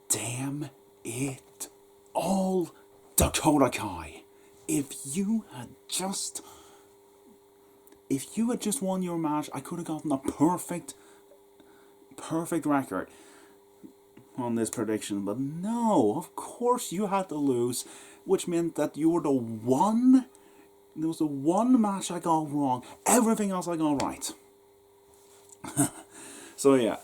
damn it all, Dakota Kai. If you had just won your match, I could have gotten a perfect record on this prediction. But no, of course you had to lose, which meant that you were the one. There was the one match I got wrong. Everything else I got right. So yeah,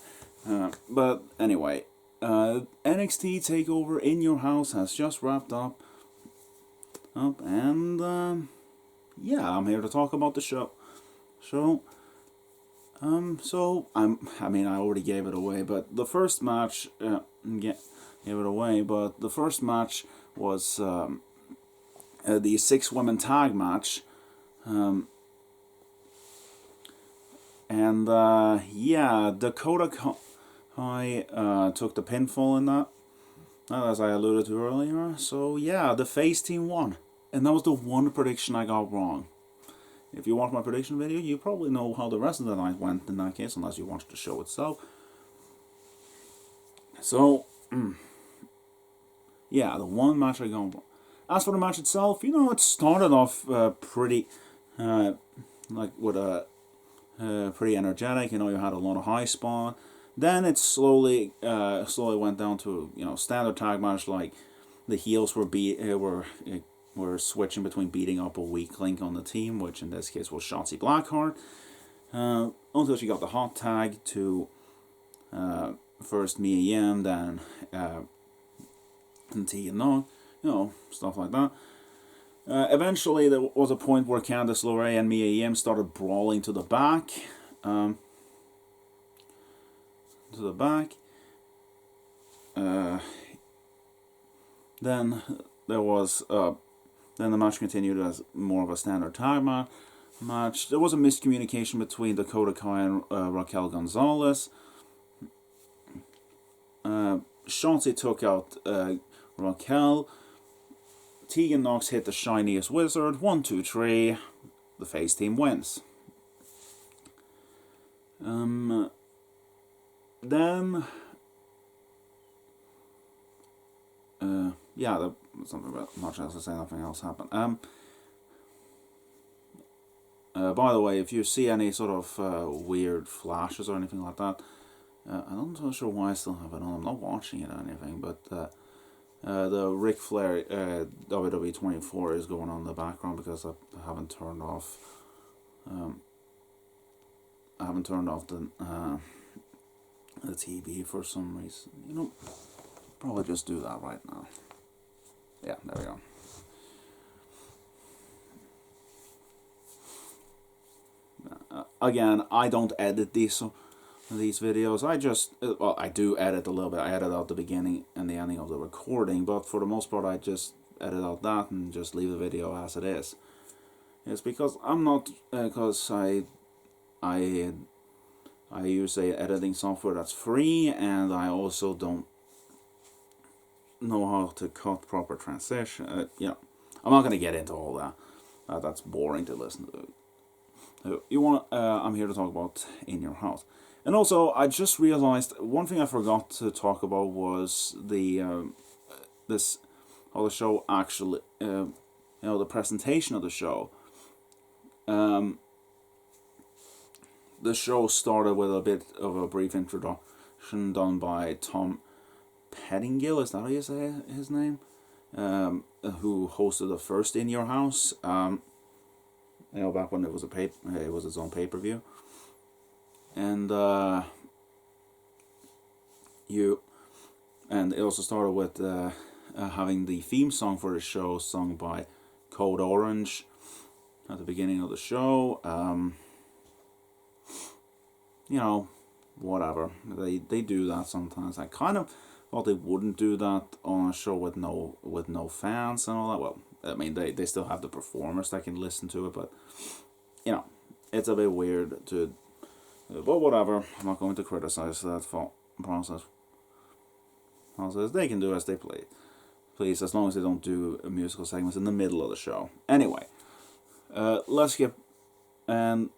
but anyway, NXT Takeover in Your House has just wrapped up, and yeah, I'm here to talk about the show. So I mean, I already gave it away, but the first match, gave it away, but the first match was the 6-women tag match, and yeah, Dakota Kai took the pinfall in that, as I alluded to earlier. So yeah, the face team won, and that was the one prediction I got wrong. If you watch my prediction video, you probably know how the rest of the night went in that case, unless you watched the show itself. So yeah, the one match I got wrong. As for the match itself, it started off pretty like with a pretty energetic. You had a lot of high spot. Then it slowly went down to standard tag match. Like the heels were switching between beating up a weak link on the team, which in this case was Shotzi Blackheart, until she got the hot tag to first Mia Yim, then Tegan Nox, stuff like that. Eventually, there was a point where Candice LeRae and Mia Yim started brawling to the back. Then there was then the match continued as more of a standard tag match. There was a miscommunication between Dakota Kai and Raquel Gonzalez. Shotzi took out Raquel. Tegan Nox hit the shiniest wizard. 1, 2, 3. The face team wins. Then yeah, there was something about much else to say. Nothing else happened. By the way, if you see any sort of weird flashes or anything like that, I'm not so sure why I still have it on. I'm not watching it or anything, but the Ric Flair WWE 24 is going on in the background because I haven't turned off. The TV for some reason. Probably just do that right now. Yeah, there we go. Again, I don't edit these videos. I do edit a little bit. I edit out the beginning and the ending of the recording, but for the most part, I just edit out that and just leave the video as it is. It's because I'm not, because I use a editing software that's free, and I also don't know how to cut proper transition. I'm not going to get into all that. That's boring to listen to. I'm here to talk about In Your House. And also, I just realized one thing I forgot to talk about was the show actually, the presentation of the show. The show started with a bit of a brief introduction done by Tom Pettingill, is that how you say his name? Who hosted the first In Your House. Back when it was its own pay-per-view. And it also started with having the theme song for the show sung by Code Orange at the beginning of the show. Whatever. They do that sometimes. I kind of thought they wouldn't do that on a show with no fans and all that. Well, I mean, they still have the performers that can listen to it, but it's a bit weird to. But whatever. I'm not going to criticize that process. They can do as they please, as long as they don't do musical segments in the middle of the show. Anyway, let's get and.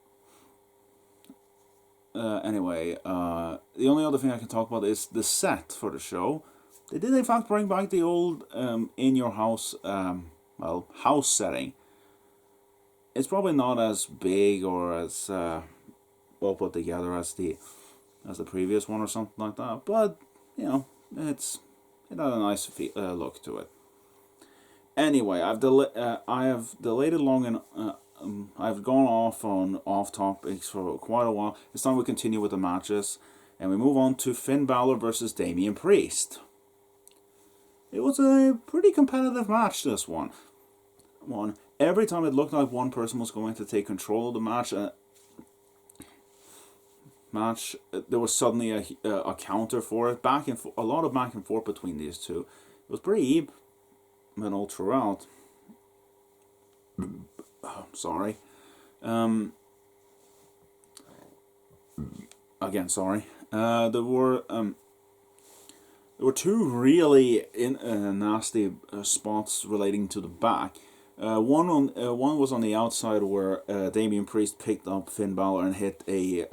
The only other thing I can talk about is the set for the show. They did in fact bring back the old in your house, house setting. It's probably not as big or as well put together as the previous one or something like that, but you know, it had a nice look to it. Anyway, I have delayed it long and I've gone off topics for quite a while. It's time we continue with the matches, and we move on to Finn Balor versus Damien Priest. It was a pretty competitive match, this one. Every time it looked like one person was going to take control of the match, there was suddenly a counter for it. A lot of back and forth between these two. It was pretty even all throughout. Sorry. Again, sorry. There were two really nasty spots relating to the back. One was on the outside where Damien Priest picked up Finn Balor and hit a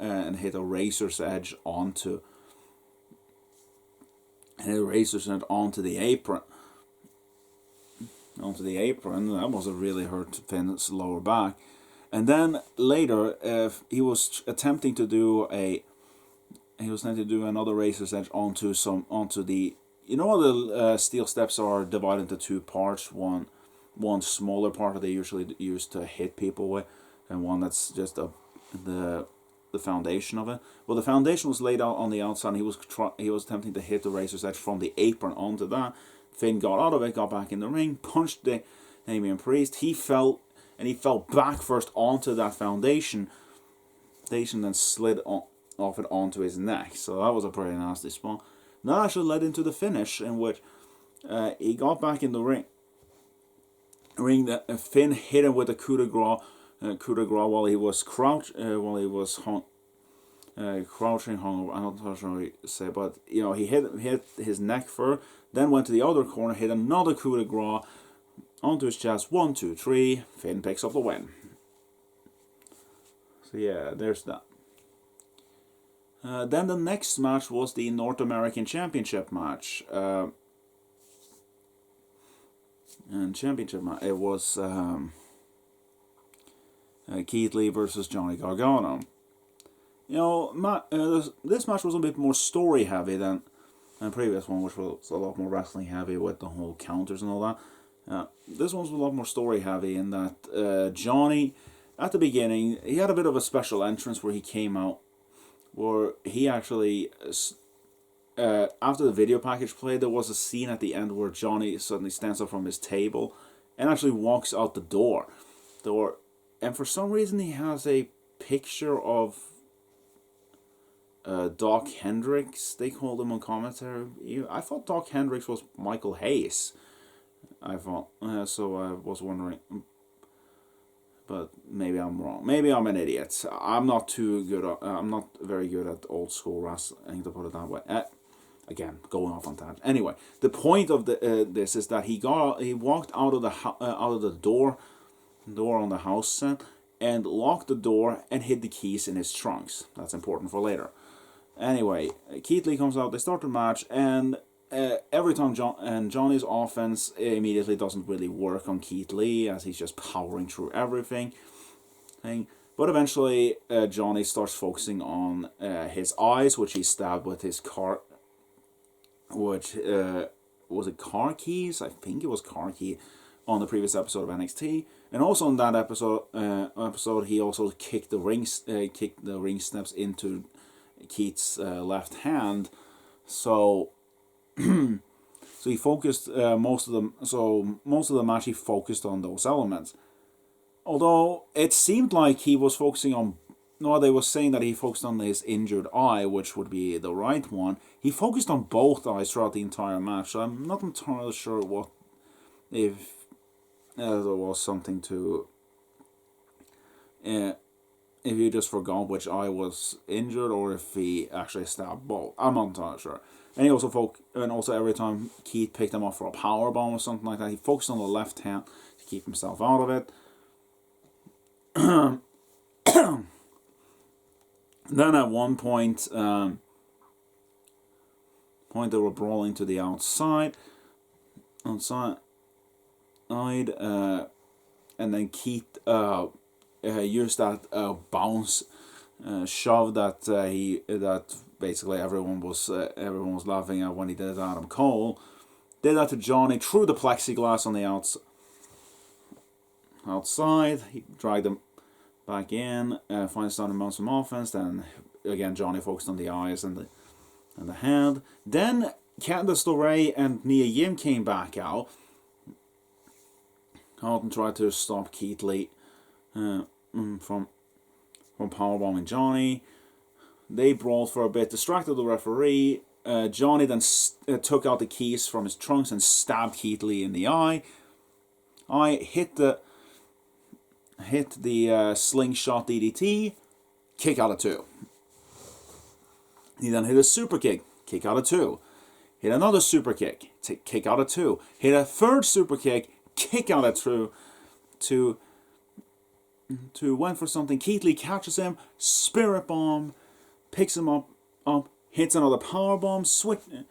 razor's edge onto the apron. That must have really hurt Finn's lower back. And then later, he was attempting to do another razor's edge onto the. You know how the steel steps are divided into two parts. One smaller part that they usually use to hit people with, and one that's just the foundation of it. Well, the foundation was laid out on the outside, and he was attempting to hit the razor's edge from the apron onto that. Finn got out of it, got back in the ring, punched the Damien Priest. He fell back first onto that foundation, then slid off it onto his neck. So that was a pretty nasty spot. That actually led into the finish, in which he got back in the ring. That Finn hit him with a coup de grace while he was crouching, hung over. I'm not sure what to say, but you know, he hit his neck first, then went to the other corner, hit another coup de grace onto his chest. 1, 2, 3. Finn picks up the win. So yeah, there's that. Then the next match was the North American Championship match. It was Keithley versus Johnny Gargano. You know, this match was a bit more story heavy than the previous one, which was a lot more wrestling heavy with the whole counters and all that. This one was a lot more story heavy in that Johnny, at the beginning, he had a bit of a special entrance where he came out, where he actually. After the video package played, there was a scene at the end where Johnny suddenly stands up from his table and actually walks out the door. And for some reason he has a picture of Doc Hendricks. They called him on commentary. I thought Doc Hendricks was Michael Hayes. So I was wondering, but maybe I'm wrong. Maybe I'm an idiot. I'm not very good at old school wrestling, to put it that way. Again, going off on that. Anyway, the point of this is that he walked out of the door on the house set and locked the door and hid the keys in his trunks. That's important for later. Anyway, Keithley comes out. They start the match, and every time Johnny's offense immediately doesn't really work on Keithley, as he's just powering through everything. But eventually, Johnny starts focusing on his eyes, which he stabbed with his car. Which was it car keys? I think it was car key on the previous episode of NXT, and also in that episode he also kicked the ring steps into Keith's left hand. So he focused most of the match he focused on those elements. Although it seemed like he was focusing on. No, they were saying that he focused on his injured eye, which would be the right one. He focused on both eyes throughout the entire match, so I'm not entirely sure if there was something to. If he just forgot which eye was injured, or if he actually stabbed both. I'm not entirely sure. And he also every time Keith picked him up for a powerbomb or something like that, he focused on the left hand to keep himself out of it. Then at one point, point they were brawling to the outside, and then Keith used that bounce shove that basically everyone was laughing at when he did Adam Cole. Did that to Johnny through the plexiglass on the outside. He dragged him back in. Finally started to mount some offense. Then again Johnny focused on the eyes and the hand. Then Candice LeRae and Nia Yim came back out. Carlton tried to stop Keithley from powerbombing Johnny. They brawled for a bit, distracted the referee. Johnny then took out the keys from his trunks and stabbed Keithley in the eye. Hit the slingshot DDT, kick out of 2. He then hit a super kick out of 2. Hit another super kick out of 2. Hit a third super kick out of 2. To went for something. Keithley catches him, spirit bomb, picks him up, hits another power bomb, the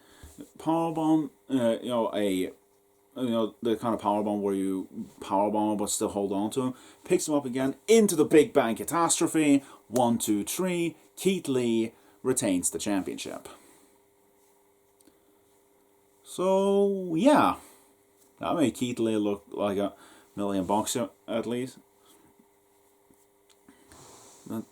kind of power bomb where you power bomb but still hold on to him. Picks him up again into the Big Bang Catastrophe. 1, 2, 3. Keithley retains the championship. So yeah, that made Keithley look like $1 million at least. But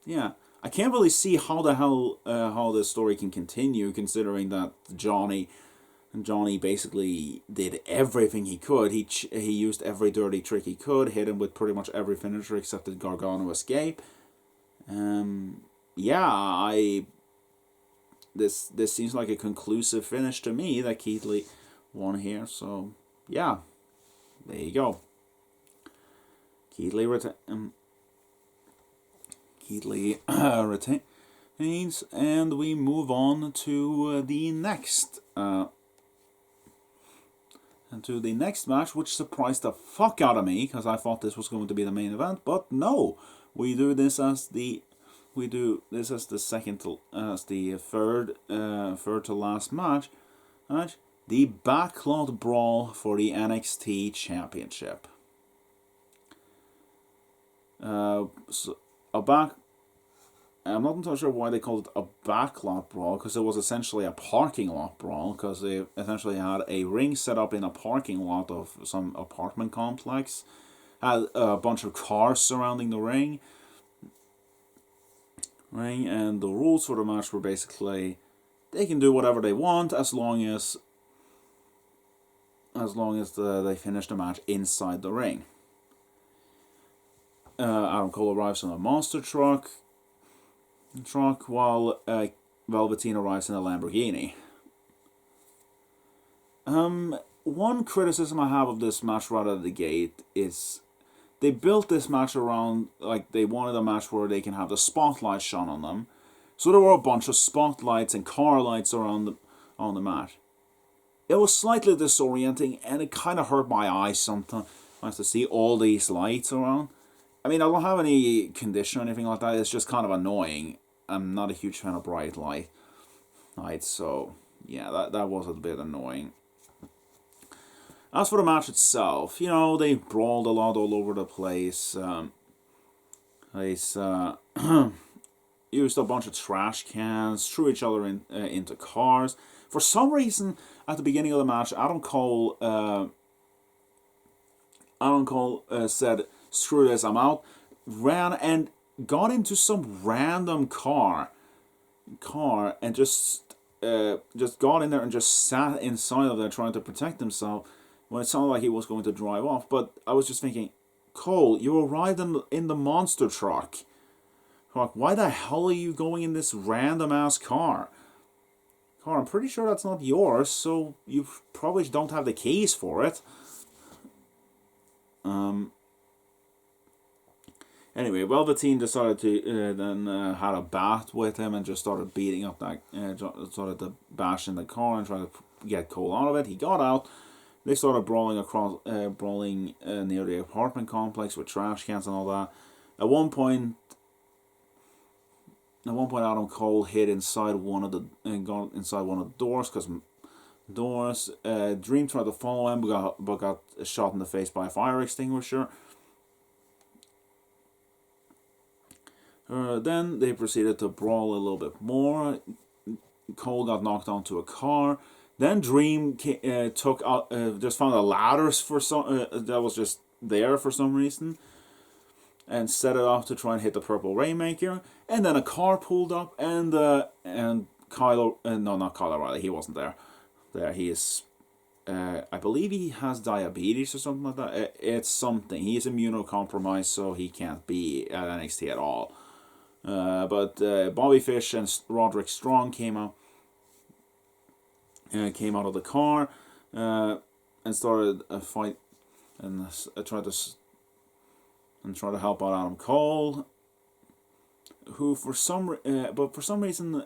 yeah, I can't really see how the hell how this story can continue, considering that Johnny basically did everything he could. He used every dirty trick he could, hit him with pretty much every finisher except the Gargano escape. This seems like a conclusive finish to me that Keithley won here. So yeah, there you go. Keithley retains, and we move on to the next match, which surprised the fuck out of me because I thought this was going to be the main event, but no, we do this as the third to last match, the Backlot Brawl for the NXT Championship. I'm not entirely sure why they called it a backlot brawl, because it was essentially a parking lot brawl, because they essentially had a ring set up in a parking lot of some apartment complex, had a bunch of cars surrounding the ring, and the rules for the match were basically they can do whatever they want as long as they finish the match inside the ring. Adam Cole arrives on a monster truck while Velveteen arrives in a Lamborghini. One criticism I have of this match right out of the gate is they built this match around, like, they wanted a match where they can have the spotlight shone on them. So there were a bunch of spotlights and car lights around on the match. It was slightly disorienting, and it kind of hurt my eyes sometimes to see all these lights around. I mean, I don't have any condition or anything like that. It's just kind of annoying. I'm not a huge fan of bright lights, so yeah, that was a bit annoying. As for the match itself, they brawled a lot all over the place. They used a bunch of trash cans, threw each other into cars. For some reason, at the beginning of the match, Adam Cole said, "Screw this, I'm out." Ran and got into some random car and just got in there and just sat inside of there trying to protect himself when it sounded like he was going to drive off. But I was just thinking, Cole, you arrived in the monster truck. Why the hell are you going in this random ass car? I'm pretty sure that's not yours, so you probably don't have the keys for it. Anyway, Velveteen decided to then had a bat with him and just started beating up started to bash in the car and try to get Cole out of it. He got out. They started brawling near the apartment complex with trash cans and all that. At one point, at one point Adam Cole hid inside one of the doors because Dream tried to follow him but got shot in the face by a fire extinguisher. Then they proceeded to brawl a little bit more. Cole got knocked onto a car. Then Dream took out, just found a ladder for some that was just there for some reason, and set it off to try and hit the Purple Rainmaker. And then a car pulled up, and Kylo, no, not Kylo Riley, he wasn't there. There he is. I believe he has diabetes or something like that. It's something. He is immunocompromised, so he can't be at NXT at all. But Bobby Fish and Roderick Strong came out of the car and started a fight and tried to help out Adam Cole, who for some reason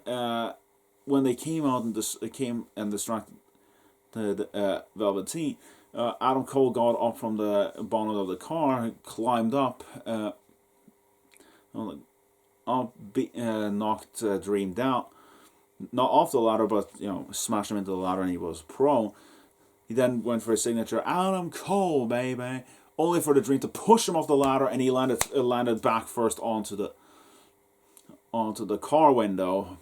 when they came out and distracted the Velveteen, Adam Cole got up from the bonnet of the car, climbed up, knocked Dream down, not off the ladder, but smashed him into the ladder, and he was prone. He then went for his signature, Adam Cole, baby, only for the Dream to push him off the ladder, and he landed back first onto the car window,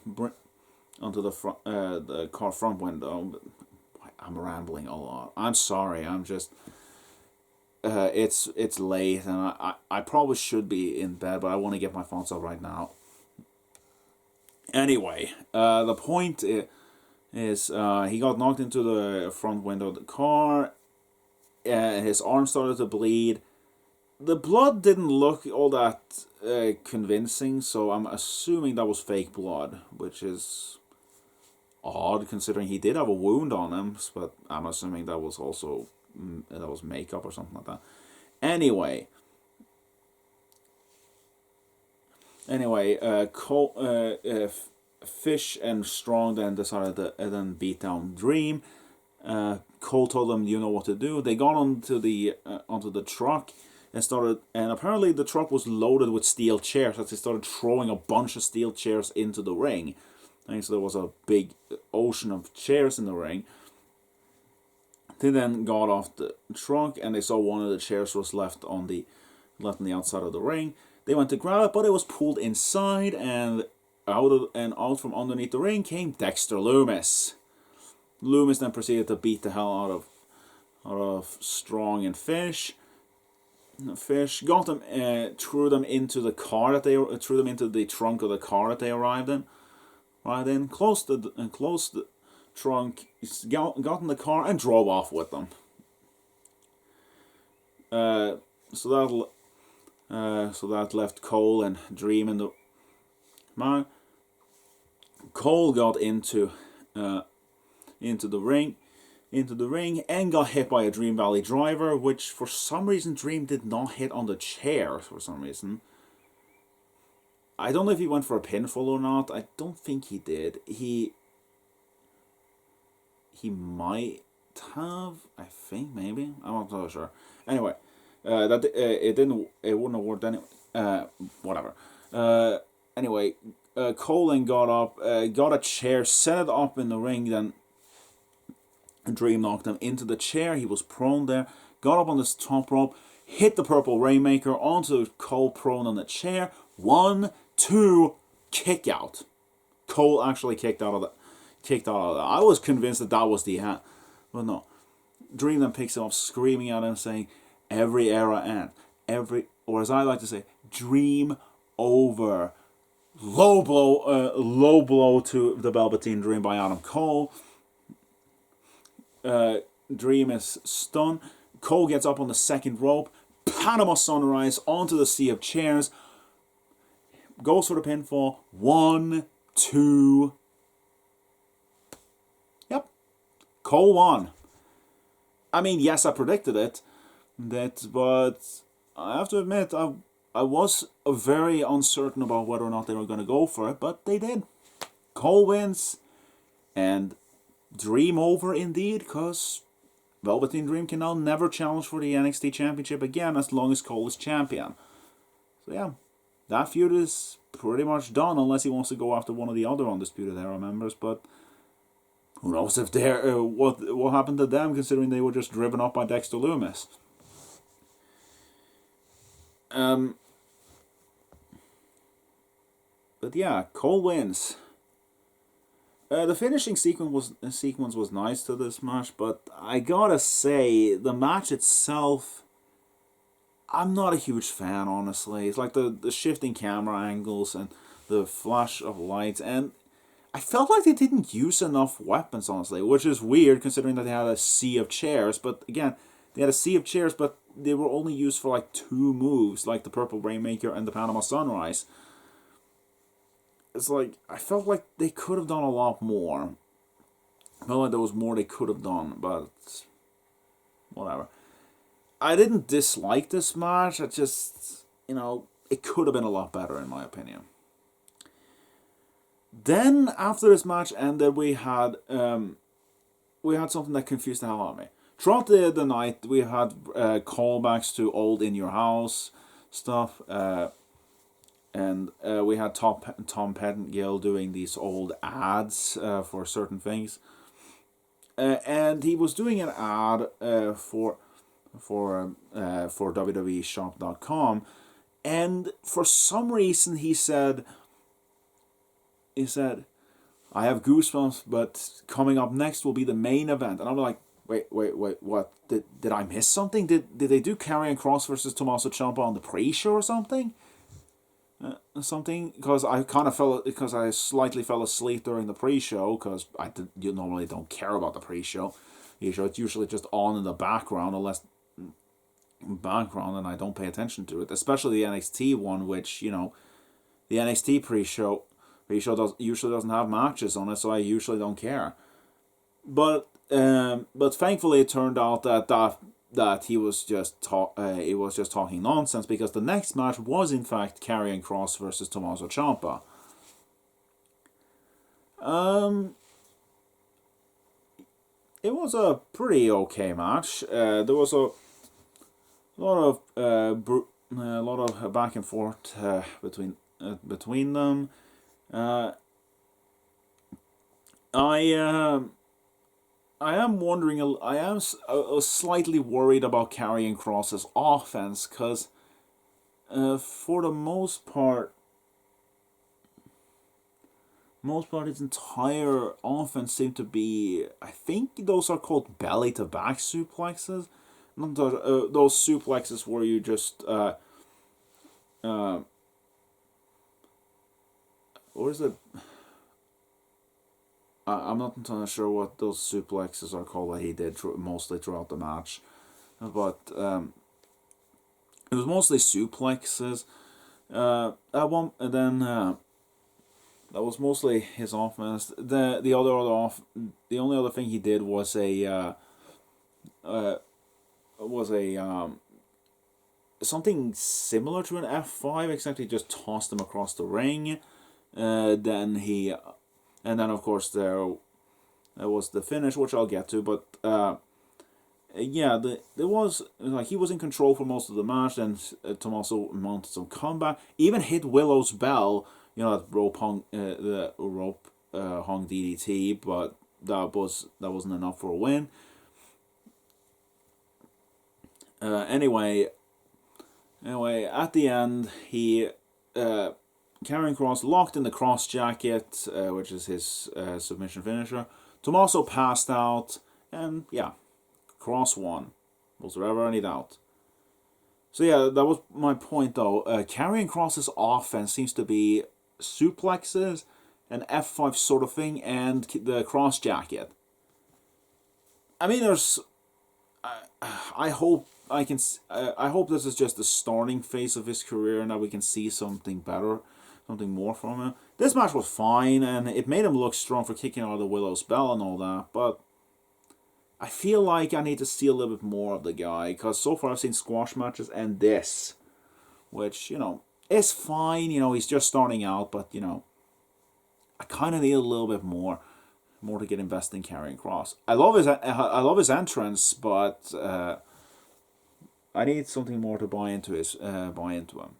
onto the car front window. I'm rambling a lot. I'm sorry. I'm just. It's late, and I probably should be in bed, but I want to get my thoughts out right now. Anyway, the point is he got knocked into the front window of the car. His arm started to bleed. The blood didn't look all that convincing, so I'm assuming that was fake blood, which is odd considering he did have a wound on him, but I'm assuming that was also makeup or something like that. Anyway, Cole, Fish and Strong then decided to then beat down Dream. Cole told them, "You know what to do." They got onto the truck and apparently the truck was loaded with steel chairs. As they started throwing a bunch of steel chairs into the ring, and so there was a big ocean of chairs in the ring. They then got off the truck and they saw one of the chairs was left on the outside of the ring. They went to grab it, but it was pulled inside, and out from underneath the ring came Dexter Lumis. Lumis then proceeded to beat the hell out of Strong and Fish. Fish got them, threw them into the trunk of the car that they arrived in. Right then, closed the trunk, got in the car and drove off with them. So that left Cole and Dream in the man. Cole got into the ring and got hit by a Dream Valley driver, which for some reason Dream did not hit on the chair for some reason. I don't know if he went for a pinfall or not. I don't think he did. He might have. I think maybe. I'm not so sure. Anyway, it wouldn't have worked anyway. Whatever. Anyway, Cole then got up, got a chair, set it up in the ring. Then Dream knocked him into the chair. He was prone there. Got up on this top rope, hit the Purple Rainmaker onto Cole prone on the chair. 1, 2, kick out. Cole actually kicked out of that. I was convinced that was the end, but no. Dream then picks him up, screaming at him, saying, "Every era ends. Or as I like to say, dream over." Low blow to the Velveteen Dream by Adam Cole. Dream is stunned. Cole gets up on the second rope. Panama Sunrise onto the sea of chairs. Goes for the pinfall. 1, 2. Yep. Cole won. I mean, yes, I predicted it. But I have to admit, I was very uncertain about whether or not they were going to go for it, but they did. Cole wins. And Dream over indeed, because Velveteen Dream can now never challenge for the NXT Championship again as long as Cole is champion. So yeah, that feud is pretty much done, unless he wants to go after one of the other Undisputed Era members, but who knows if they're, what happened to them, considering they were just driven up by Dexter Lumis. But yeah, Cole wins. The finishing sequence was nice to this match, but I gotta say, the match itself, I'm not a huge fan, honestly. It's like the shifting camera angles and the flash of lights, and I felt like they didn't use enough weapons, honestly, which is weird considering that they had a sea of chairs. But again, they had a sea of chairs, but they were only used for like 2 moves, like the Purple Rainmaker and the Panama Sunrise. It's like, I felt like they could have done a lot more. I felt like there was more they could have done, but whatever. I didn't dislike this match, I just, it could have been a lot better in my opinion. Then, after this match ended, we had something that confused the hell out of me. Throughout the night, we had callbacks to old In Your House stuff, and we had Tom Pettengill doing these old ads for certain things, and he was doing an ad for WWEshop.com, and for some reason he said, I have goosebumps, but coming up next will be the main event. And I'm like, wait, what? Did I miss something? Did they do Karrion Kross versus Tommaso Ciampa on the pre-show or something? Because I slightly fell asleep during the pre-show, because you normally don't care about the pre-show. It's usually just on in the background, and I don't pay attention to it. Especially the NXT one, which, the NXT pre-show usually doesn't have matches on it, so I usually don't care. But thankfully it turned out that he was just talking nonsense, because the next match was in fact Karrion Kross versus Tommaso Ciampa. It was a pretty okay match. There was a lot of back and forth between them. I am wondering. I am slightly worried about Karrion Kross's offense, because for the most part, his entire offense seemed to be. I think those are called belly to back suplexes. Not those suplexes where you just. Or is it? I'm not entirely sure what those suplexes are called that he did mostly throughout the match, but it was mostly suplexes. That was mostly his offense. The only other thing he did was something similar to an F5, except he just tossed him across the ring. And then of course there was the finish, which I'll get to. But there was like he was in control for most of the match. Then Tommaso mounted some comeback, even hit Willow's bell, that rope hung DDT, but that wasn't enough for a win. Anyway, at the end, he Karrion Kross locked in the cross jacket, which is his submission finisher. Tommaso passed out, and yeah, Kross won. Was there ever any doubt? So yeah, that was my point though. Karrion Kross's offense seems to be suplexes, an F5 sort of thing, and the cross jacket. I mean, I hope this is just the starting phase of his career, and that we can see something better, something more from him. This match was fine, and it made him look strong for kicking out of the Willow's bell and all that, but I feel like I need to see a little bit more of the guy, because so far I've seen squash matches and this, which, is fine. He's just starting out, but, I kind of need a little bit more to get invested in Karrion Kross. I love his entrance, but I need something more to buy into him.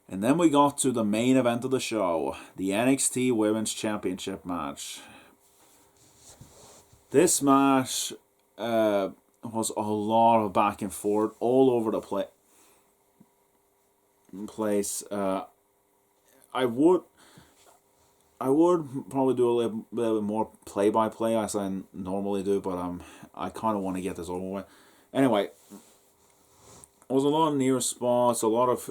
And then we got to the main event of the show, the NXT Women's Championship match. This match was a lot of back and forth all over the place. I would probably do a little bit more play-by-play as I normally do, but I kind of want to get this over with. Anyway, there was a lot of near spots, a lot of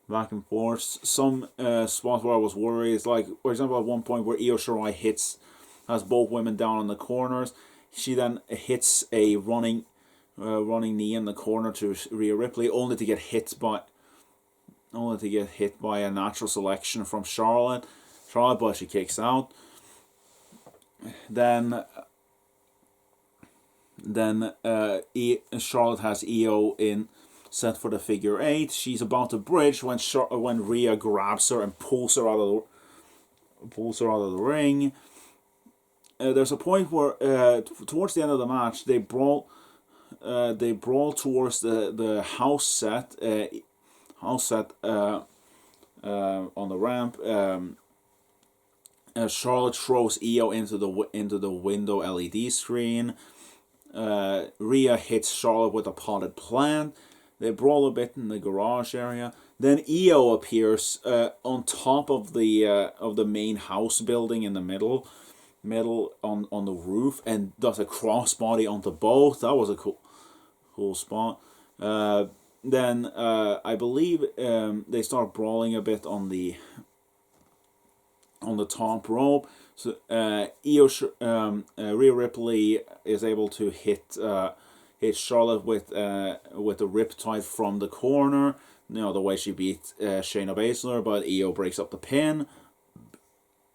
back and forth. Some spots where I was worried, like for example at one point where Io Shirai has both women down in the corners. She then hits a running knee in the corner to Rhea Ripley, only to get hit by a natural selection from Charlotte, but she kicks out. Then Charlotte has Io in set for the figure 8. She's about to bridge when Rhea grabs her and pulls her out of the ring. There's a point where towards the end of the match they brawl towards the house set on the ramp. Charlotte throws Io into the window LED screen. Rhea hits Charlotte with a potted plant. They brawl a bit in the garage area. Then Io appears on top of the main house building in the middle on the roof and does a crossbody onto both. That was a cool spot. Then I believe they start brawling a bit on the top rope. So Rhea Ripley is able to hit Charlotte with a riptide from the corner. You know, the way she beat Shayna Baszler, but Io breaks up the pin.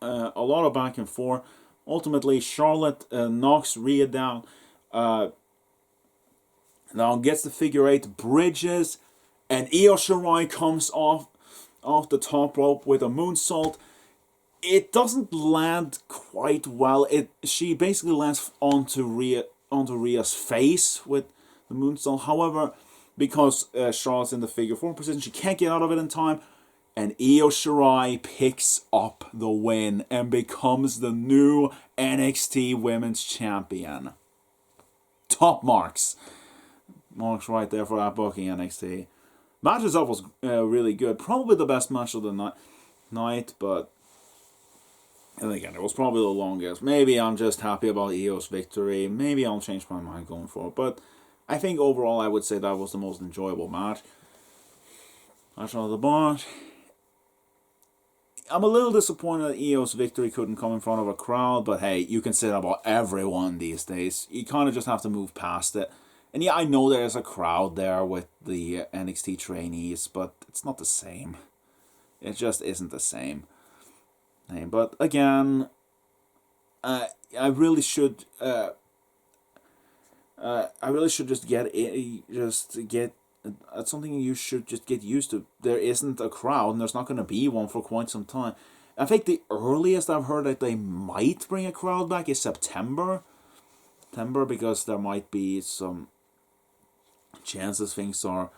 A lot of back and forth. Ultimately, Charlotte knocks Rhea down. Now gets the figure 8, bridges, and Io Shirai comes off the top rope with a moonsault. It doesn't land quite well. She basically lands onto Rhea's face with the moonsault. However, because Charlotte's in the figure 4 position, she can't get out of it in time. And Io Shirai picks up the win and becomes the new NXT Women's Champion. Top marks. Marks right there for that booking, NXT. Match itself was really good. Probably the best match of the night, but and again, it was probably the longest. Maybe I'm just happy about Io's victory. Maybe I'll change my mind going forward. But I think overall I would say that was the most enjoyable match. Match of the bunch. I'm a little disappointed that Io's victory couldn't come in front of a crowd, but hey, you can say that about everyone these days. You kind of just have to move past it. And yeah, I know there's a crowd there with the NXT trainees, but it's not the same. It just isn't the same. But again, I really should just get that's something you should just get used to. There isn't a crowd, and there's not going to be one for quite some time. I think the earliest I've heard that they might bring a crowd back is September, because there might be some chances things are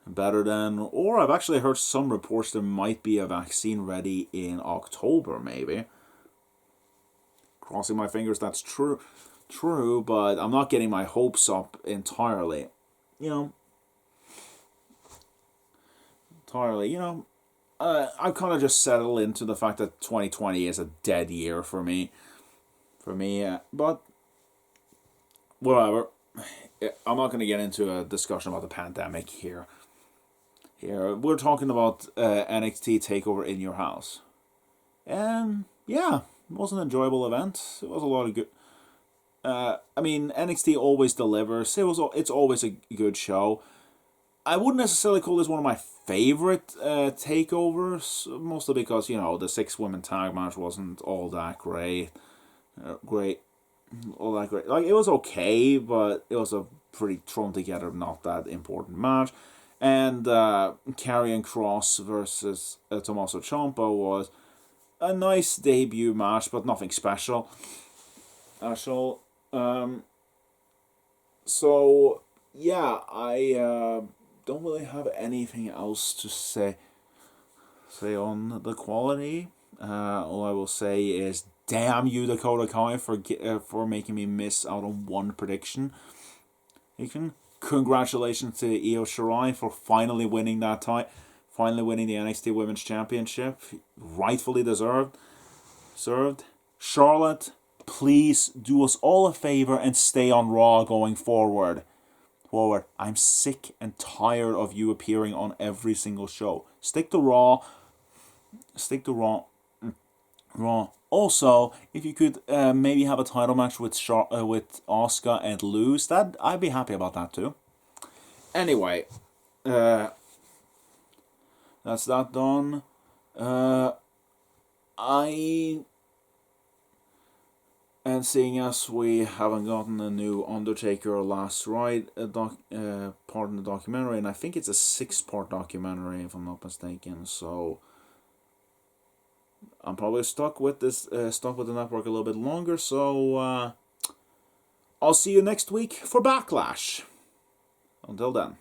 better then. Or I've actually heard some reports there might be a vaccine ready in October, maybe. Crossing my fingers that's true, but I'm not getting my hopes up entirely. I've kind of just settled into the fact that 2020 is a dead year for me. But whatever. I'm not going to get into a discussion about the pandemic here. We're talking about NXT Takeover in your house. And yeah, it was an enjoyable event. It was a lot of good. NXT always delivers. It's always a good show. I wouldn't necessarily call this one of my favorite takeovers, mostly because the 6-women tag match wasn't all that great. Like, it was okay, but it was a pretty thrown together, not that important match. And Karrion Kross versus Tommaso Ciampa was a nice debut match, but nothing special. So yeah, I don't really have anything else to say on the quality. All I will say is, damn you, Dakota Kai, for making me miss out on one prediction. Congratulations to Io Shirai for finally winning that finally winning the NXT Women's Championship, rightfully deserved. Charlotte, please do us all a favor and stay on Raw going forward. I'm sick and tired of you appearing on every single show. Stick to Raw. Raw. Also, if you could maybe have a title match with Asuka and lose, that I'd be happy about that too. Anyway, that's that done. And seeing as we haven't gotten a new Undertaker Last Ride part in the documentary, and I think it's a 6-part documentary if I'm not mistaken, so I'm probably stuck with the network a little bit longer, so I'll see you next week for Backlash. Until then.